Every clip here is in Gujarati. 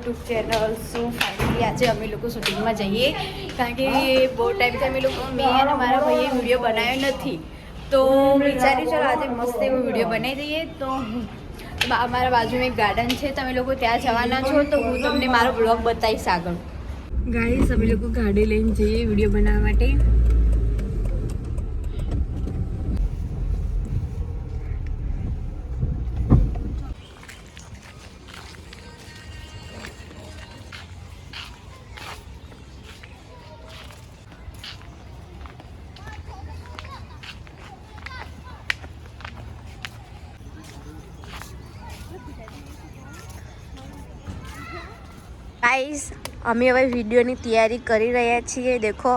યુટ્યુબ ચેનલ શું ફાઇનલી આજે અમે લોકો શૂટિંગમાં જઈએ કારણ કે બહુ ટાઈમથી અમે લોકો મેં અને મારા ભાઈએ વિડીયો બનાવ્યો નથી તો વિચાર્યું ચાલો આજે મસ્ત એવો વિડીયો બનાવી દઈએ તો અમારા બાજુમાં એક ગાર્ડન છે તમે લોકો ત્યાં જવાના છો તો હું તમને મારો બ્લોગ બતાવીશ આગળ ગાઈસ અમે લોકો ગાડી લઈને જઈએ વિડીયો બનાવવા માટે गाइस અમે હવે વિડીયોની તૈયારી કરી રહ્યા છીએ દેખો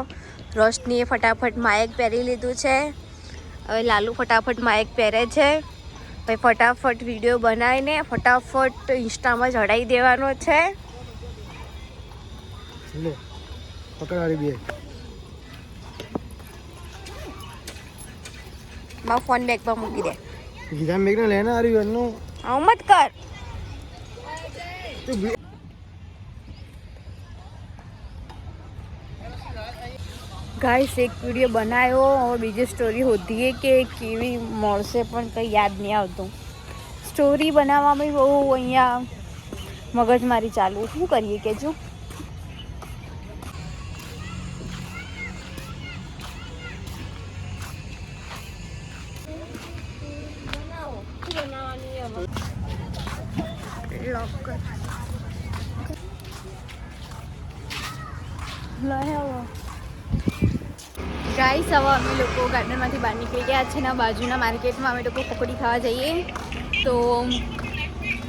રોશનીએ ફટાફટ માઇક પહેરી લીધું છે હવે લાલુ ફટાફટ માઇક પહેરે છે પછી ફટાફટ વિડીયો બનાવીને ફટાફટ ઇન્સ્ટામાં ચડાવી દેવાનો છે લે પકડાડી બે મારો ફોન બેગમાં મૂકી દે ગીધા બેગ ને લેના આરી વનનો આવ મત કર गाइस एक वीडियो बनायो और बीजी स्टोरी होती है कि केवी મળશે પણ કંઈ યાદ નહીં આવતું સ્ટોરી બનાવવામાં બહુ અહીંયા મગજમારી ચાલુ શું કરીએ કે જો गाइस अब અમે લોકો ગાર્ડનમાંથી બહાર નીકળી ગયા છે ને બાજુના માર્કેટમાં અમે લોકો પકોડી ખાવા જઈએ તો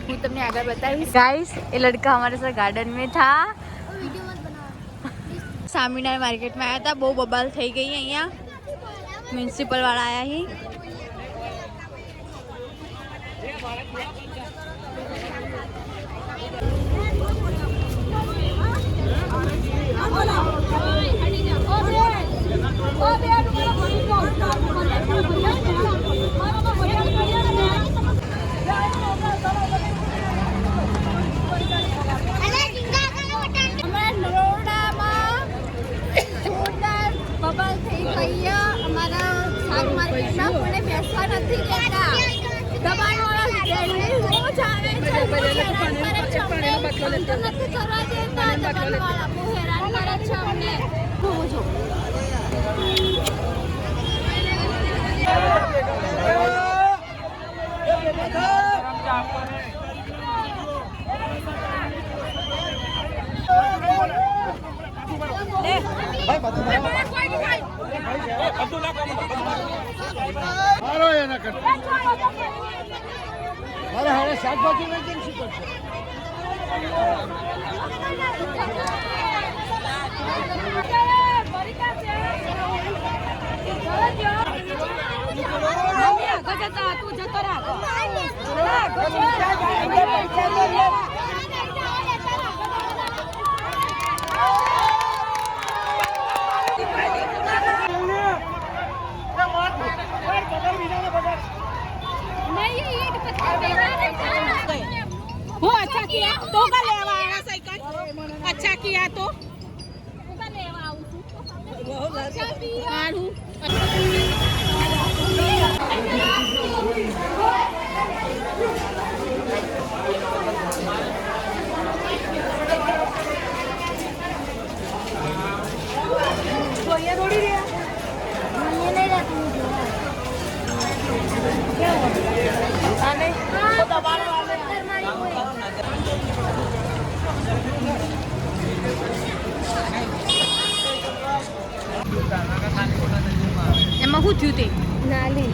હું તમને આગળ बताइए गाइस ये लड़का हमारे साथ गार्डन में था वीडियो मत बनाओ स्वामीनारायण मार्केट में आया था बहुत बबाल થઈ ગઈ અહીંયા म्युनिसिपल वाला आया ही अच्छा किया तो का लेवा आया साइकिल अच्छा किया तो का लेवा आऊ तू अच्छा किया आलू तो ये थोड़ी रे ये नहीं रहती क्या हुआ नहीं तो दबाने वाले એમાં શું થયું તે નાલી